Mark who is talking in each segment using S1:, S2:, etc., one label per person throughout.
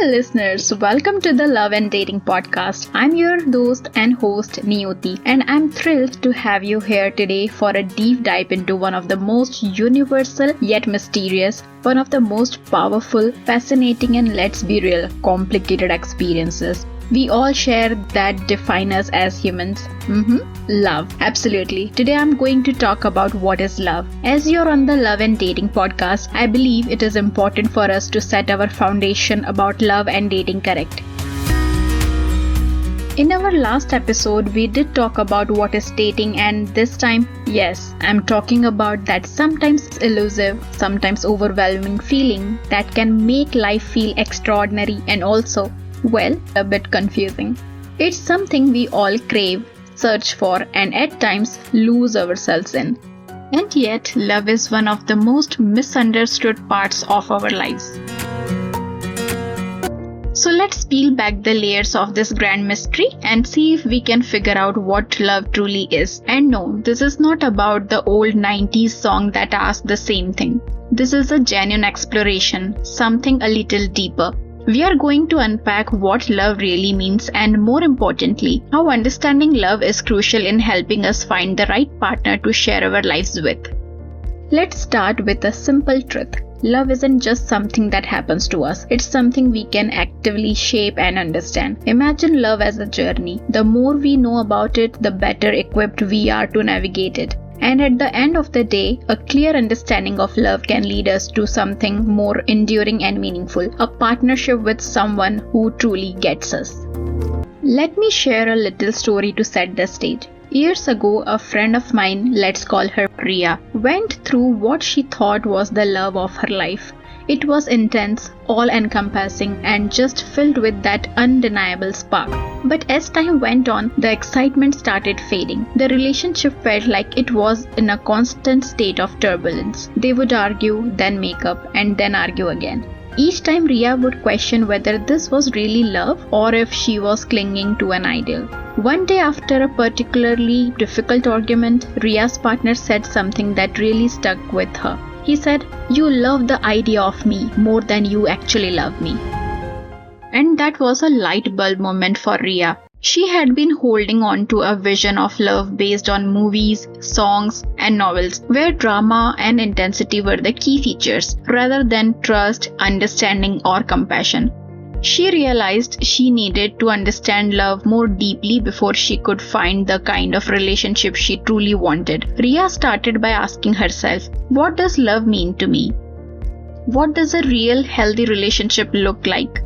S1: listeners, welcome to the Love and Dating Podcast. I'm your host and host Niyoti, and I'm thrilled to have you here today for a deep dive into one of the most universal yet mysterious, one of the most powerful, fascinating, and let's be real, complicated experiences we all share that define us as humans. Love. Absolutely. Today I'm going to talk about what is love. As you're on the Love and Dating Podcast, I believe it is important for us to set our foundation about love and dating correct. In our last episode, we did talk about what is dating, and this time, yes, I'm talking about that sometimes elusive, sometimes overwhelming feeling that can make life feel extraordinary and also, well, a bit confusing. It's something we all crave, search for, and at times lose ourselves in. And yet, love is one of the most misunderstood parts of our lives. So let's peel back the layers of this grand mystery and see if we can figure out what love truly is. And no, this is not about the old 90s song that asks the same thing. This is a genuine exploration, something a little deeper. We are going to unpack what love really means and, more importantly, how understanding love is crucial in helping us find the right partner to share our lives with. Let's start with a simple truth. Love isn't just something that happens to us. It's something we can actively shape and understand. Imagine love as a journey. The more we know about it, the better equipped we are to navigate it. And at the end of the day, a clear understanding of love can lead us to something more enduring and meaningful, a partnership with someone who truly gets us. Let me share a little story to set the stage. Years ago, a friend of mine, let's call her Priya, went through what she thought was the love of her life. It was intense, all-encompassing, and just filled with that undeniable spark. But as time went on, the excitement started fading. The relationship felt like it was in a constant state of turbulence. They would argue, then make up, and then argue again. Each time Ria would question whether this was really love or if she was clinging to an ideal. One day after a particularly difficult argument, Ria's partner said something that really stuck with her. He said, "You love the idea of me more than you actually love me." And that was a light bulb moment for Ria. She had been holding on to a vision of love based on movies, songs, and novels, where drama and intensity were the key features, rather than trust, understanding, or compassion. She realized she needed to understand love more deeply before she could find the kind of relationship she truly wanted. Ria started by asking herself, what does love mean to me? What does a real healthy relationship look like?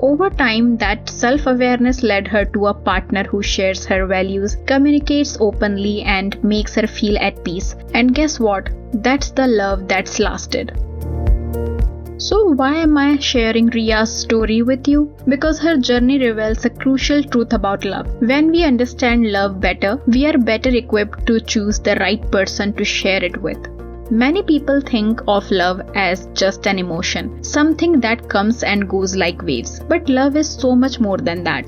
S1: Over time, that self-awareness led her to a partner who shares her values, communicates openly, and makes her feel at peace. And guess what? That's the love that's lasted. So why am I sharing Ria's story with you? Because her journey reveals a crucial truth about love. When we understand love better, we are better equipped to choose the right person to share it with. Many people think of love as just an emotion, something that comes and goes like waves. But love is so much more than that.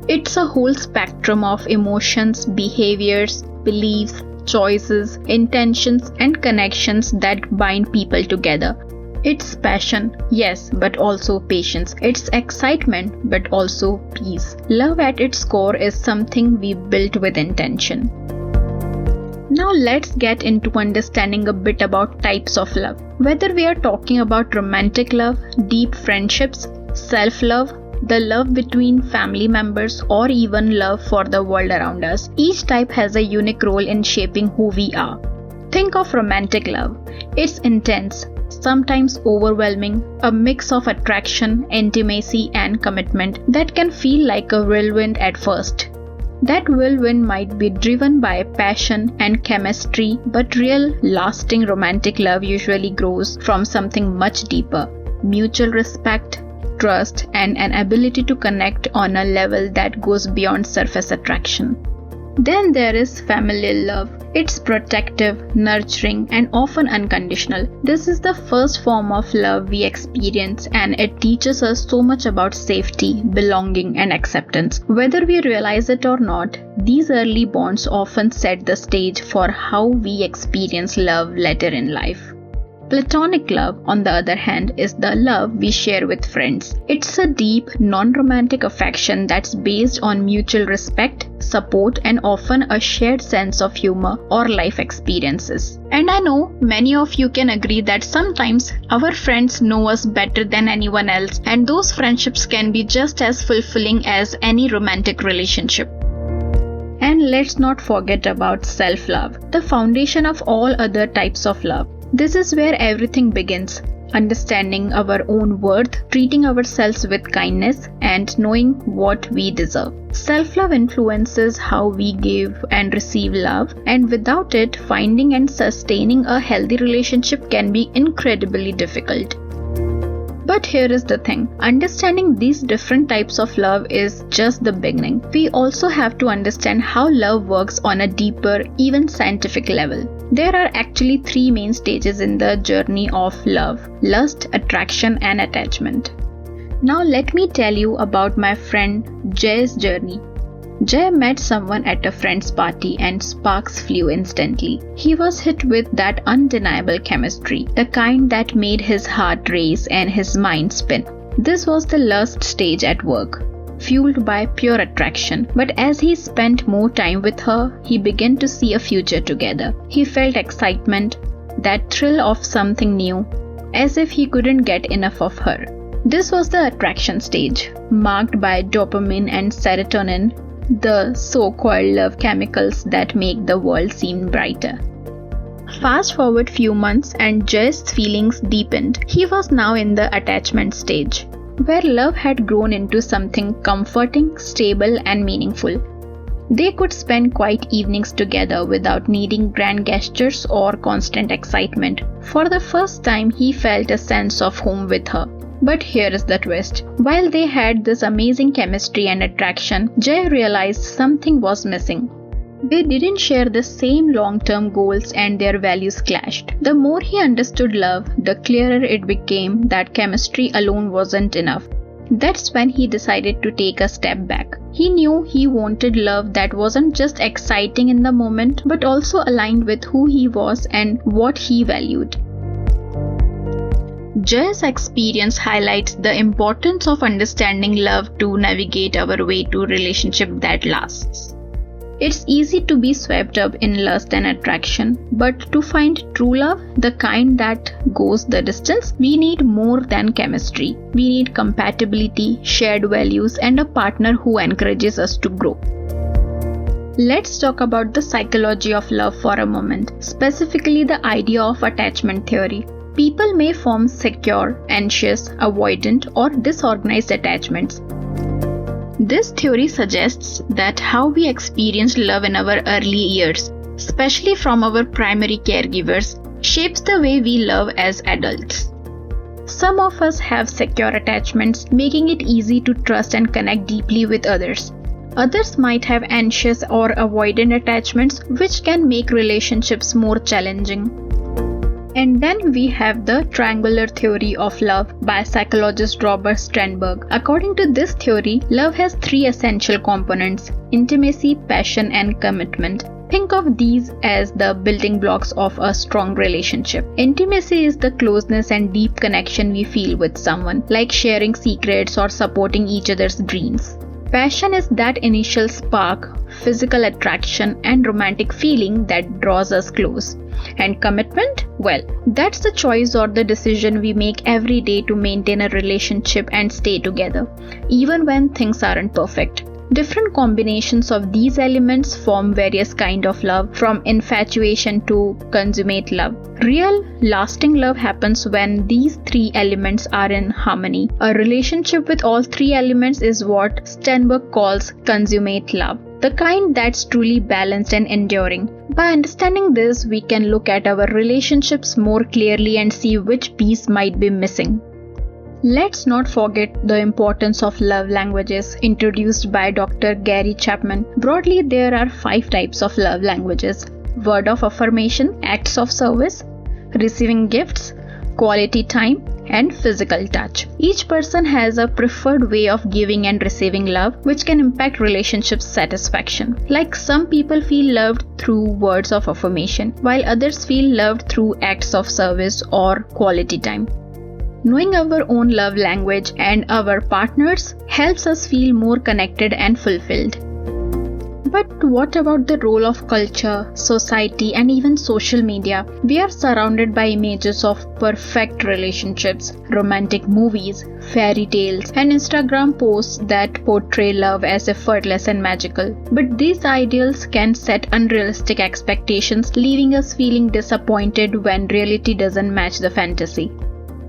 S1: It's a whole spectrum of emotions, behaviors, beliefs, choices, intentions, and connections that bind people together. It's passion, yes, but also patience. It's excitement, but also peace. Love at its core is something we built with intention. Now let's get into understanding a bit about types of love. Whether we are talking about romantic love, deep friendships, self-love, the love between family members, or even love for the world around us, each type has a unique role in shaping who we are. Think of romantic love. It's intense, sometimes overwhelming, a mix of attraction, intimacy, and commitment that can feel like a whirlwind at first. That whirlwind might be driven by passion and chemistry, but real, lasting romantic love usually grows from something much deeper: mutual respect, trust, and an ability to connect on a level that goes beyond surface attraction. Then there is familial love. It's protective, nurturing, and often unconditional. This is the first form of love we experience, and it teaches us so much about safety, belonging, and acceptance. Whether we realize it or not, these early bonds often set the stage for how we experience love later in life. Platonic love, on the other hand, is the love we share with friends. It's a deep, non-romantic affection that's based on mutual respect, support, and often a shared sense of humor or life experiences. And I know many of you can agree that sometimes our friends know us better than anyone else, and those friendships can be just as fulfilling as any romantic relationship. And let's not forget about self-love, the foundation of all other types of love. This is where everything begins. Understanding our own worth, treating ourselves with kindness, and knowing what we deserve. Self-love influences how we give and receive love, and without it, finding and sustaining a healthy relationship can be incredibly difficult. But here is the thing, understanding these different types of love is just the beginning. We also have to understand how love works on a deeper, even scientific level. There are actually 3 main stages in the journey of love: lust, attraction, and attachment. Now let me tell you about my friend Jay's journey. Jay met someone at a friend's party and sparks flew instantly. He was hit with that undeniable chemistry, the kind that made his heart race and his mind spin. This was the lust stage at work, fueled by pure attraction. But as he spent more time with her, he began to see a future together. He felt excitement, that thrill of something new, as if he couldn't get enough of her. This was the attraction stage, marked by dopamine and serotonin, the so-called love chemicals that make the world seem brighter. Fast forward few months and Jay's feelings deepened. He was now in the attachment stage, where love had grown into something comforting, stable, and meaningful. They could spend quiet evenings together without needing grand gestures or constant excitement. For the first time, he felt a sense of home with her. But here is the twist. While they had this amazing chemistry and attraction, Jay realized something was missing. They didn't share the same long-term goals and their values clashed. The more he understood love, the clearer it became that chemistry alone wasn't enough. That's when he decided to take a step back. He knew he wanted love that wasn't just exciting in the moment, but also aligned with who he was and what he valued. Jay's experience highlights the importance of understanding love to navigate our way to a relationship that lasts. It's easy to be swept up in lust and attraction, but to find true love, the kind that goes the distance, we need more than chemistry. We need compatibility, shared values, and a partner who encourages us to grow. Let's talk about the psychology of love for a moment, specifically the idea of attachment theory. People may form secure, anxious, avoidant, or disorganized attachments. This theory suggests that how we experience love in our early years, especially from our primary caregivers, shapes the way we love as adults. Some of us have secure attachments, making it easy to trust and connect deeply with others. Others might have anxious or avoidant attachments, which can make relationships more challenging. And then we have the triangular theory of love by psychologist Robert Sternberg. According to this theory, love has 3 essential components: intimacy, passion, and commitment. Think of these as the building blocks of a strong relationship. Intimacy is the closeness and deep connection we feel with someone, like sharing secrets or supporting each other's dreams. Passion is that initial spark, physical attraction, and romantic feeling that draws us close. And commitment? Well, that's the choice or the decision we make every day to maintain a relationship and stay together, even when things aren't perfect. Different combinations of these elements form various kinds of love, from infatuation to consummate love. Real, lasting love happens when these 3 elements are in harmony. A relationship with all 3 elements is what Sternberg calls consummate love, the kind that's truly balanced and enduring. By understanding this, we can look at our relationships more clearly and see which piece might be missing. Let's not forget the importance of love languages introduced by Dr. Gary Chapman. Broadly, there are 5 types of love languages: word of affirmation, acts of service, receiving gifts, quality time, and physical touch. Each person has a preferred way of giving and receiving love, which can impact relationship satisfaction. Like some people feel loved through words of affirmation, while others feel loved through acts of service or quality time. Knowing our own love language and our partners helps us feel more connected and fulfilled. But what about the role of culture, society, and even social media? We are surrounded by images of perfect relationships, romantic movies, fairy tales, and Instagram posts that portray love as effortless and magical. But these ideals can set unrealistic expectations, leaving us feeling disappointed when reality doesn't match the fantasy.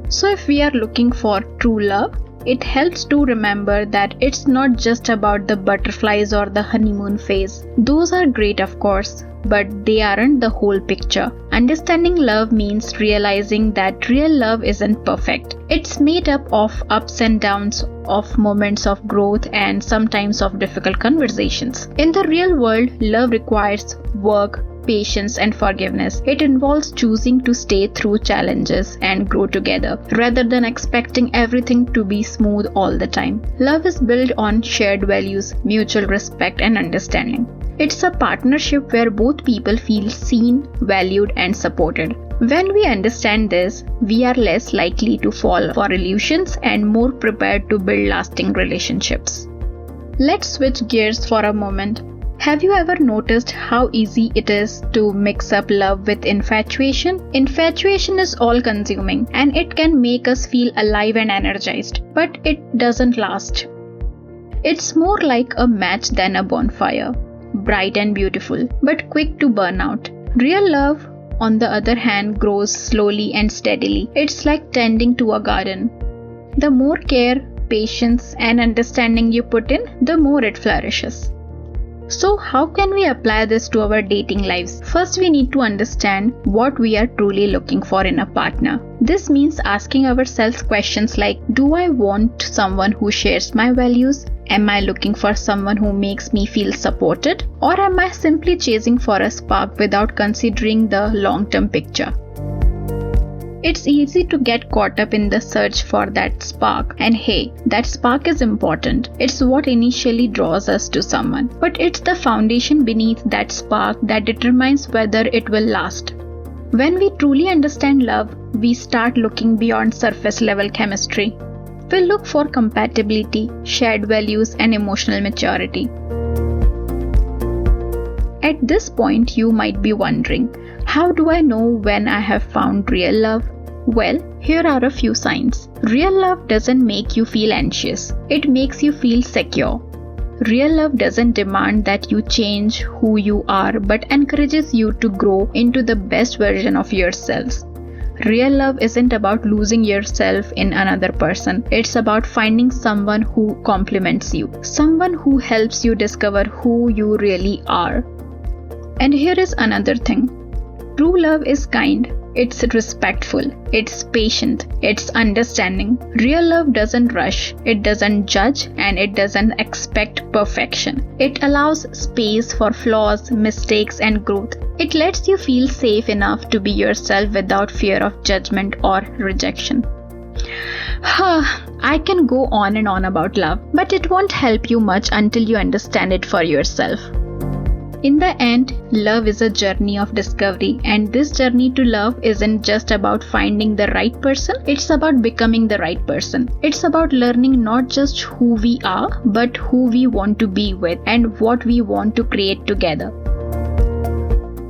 S1: So if we are looking for true love, it helps to remember that it's not just about the butterflies or the honeymoon phase. Those are great, of course, but they aren't the whole picture. Understanding love means realizing that real love isn't perfect. It's made up of ups and downs, of moments of growth, and sometimes of difficult conversations. In the real world, love requires work, patience, and forgiveness. It involves choosing to stay through challenges and grow together, rather than expecting everything to be smooth all the time. Love is built on shared values, mutual respect, and understanding. It's a partnership where both people feel seen, valued, and supported. When we understand this, we are less likely to fall for illusions and more prepared to build lasting relationships. Let's switch gears for a moment. Have you ever noticed how easy it is to mix up love with infatuation? Infatuation is all-consuming and it can make us feel alive and energized, but it doesn't last. It's more like a match than a bonfire, bright and beautiful, but quick to burn out. Real love, on the other hand, grows slowly and steadily. It's like tending to a garden. The more care, patience, and understanding you put in, the more it flourishes. So how can we apply this to our dating lives? First, we need to understand what we are truly looking for in a partner. This means asking ourselves questions like, do I want someone who shares my values? Am I looking for someone who makes me feel supported? Or am I simply chasing for a spark without considering the long-term picture? It's easy to get caught up in the search for that spark, and hey, that spark is important. It's what initially draws us to someone, but it's the foundation beneath that spark that determines whether it will last. When we truly understand love, we start looking beyond surface level chemistry. We look for compatibility, shared values, and emotional maturity. At this point, you might be wondering, how do I know when I have found real love? Well, here are a few signs. Real love doesn't make you feel anxious. It makes you feel secure. Real love doesn't demand that you change who you are, but encourages you to grow into the best version of yourselves. Real love isn't about losing yourself in another person. It's about finding someone who complements you, someone who helps you discover who you really are. And here is another thing. True love is kind, it's respectful, it's patient, it's understanding. Real love doesn't rush, it doesn't judge, and it doesn't expect perfection. It allows space for flaws, mistakes, and growth. It lets you feel safe enough to be yourself without fear of judgment or rejection. I can go on and on about love, but it won't help you much until you understand it for yourself. In the end, love is a journey of discovery, and this journey to love isn't just about finding the right person, it's about becoming the right person. It's about learning not just who we are, but who we want to be with and what we want to create together.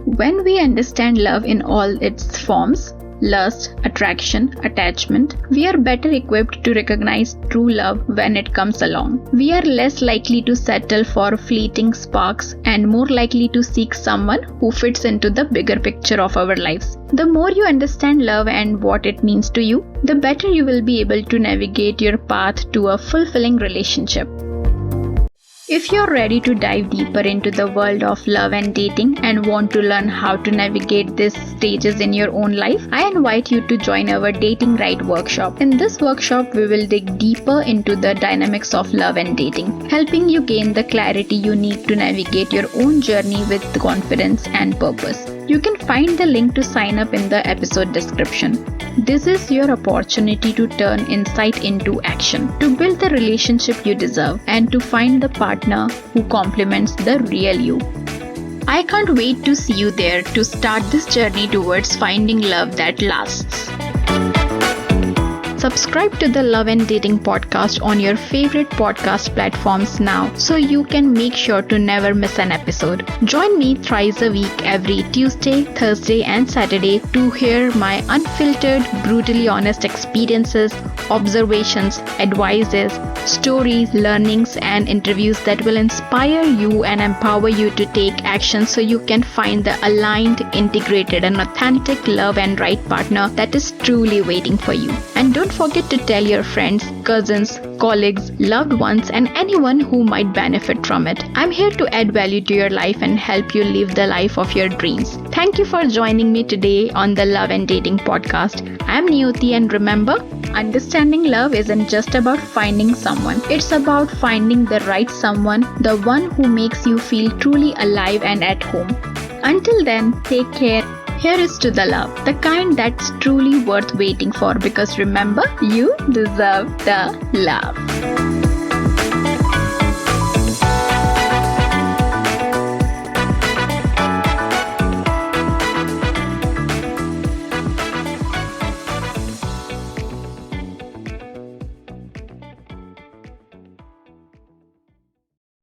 S1: When we understand love in all its forms, lust, attraction, attachment, we are better equipped to recognize true love when it comes along. We are less likely to settle for fleeting sparks and more likely to seek someone who fits into the bigger picture of our lives. The more you understand love and what it means to you, the better you will be able to navigate your path to a fulfilling relationship. If you're ready to dive deeper into the world of love and dating and want to learn how to navigate these stages in your own life, I invite you to join our Dating Right workshop. In this workshop, we will dig deeper into the dynamics of love and dating, helping you gain the clarity you need to navigate your own journey with confidence and purpose. You can find the link to sign up in the episode description. This is your opportunity to turn insight into action, to build the relationship you deserve, and to find the partner who complements the real you. I can't wait to see you there to start this journey towards finding love that lasts. Subscribe to the Love and Dating podcast on your favorite podcast platforms now so you can make sure to never miss an episode. Join me thrice a week every Tuesday, Thursday, and Saturday to hear my unfiltered, brutally honest experiences, observations, advices, stories, learnings, and interviews that will inspire you and empower you to take action so you can find the aligned, integrated, and authentic love and right partner that is truly waiting for you. And don't forget to tell your friends, cousins, colleagues, loved ones, and anyone who might benefit from it. I'm here to add value to your life and help you live the life of your dreams. Thank you for joining me today on the Love and Dating podcast. I'm Niyoti, and remember, understanding love isn't just about finding someone. It's about finding the right someone, the one who makes you feel truly alive and at home. Until then, take care. Here is to the love, the kind that's truly worth waiting for, because remember, you deserve the love.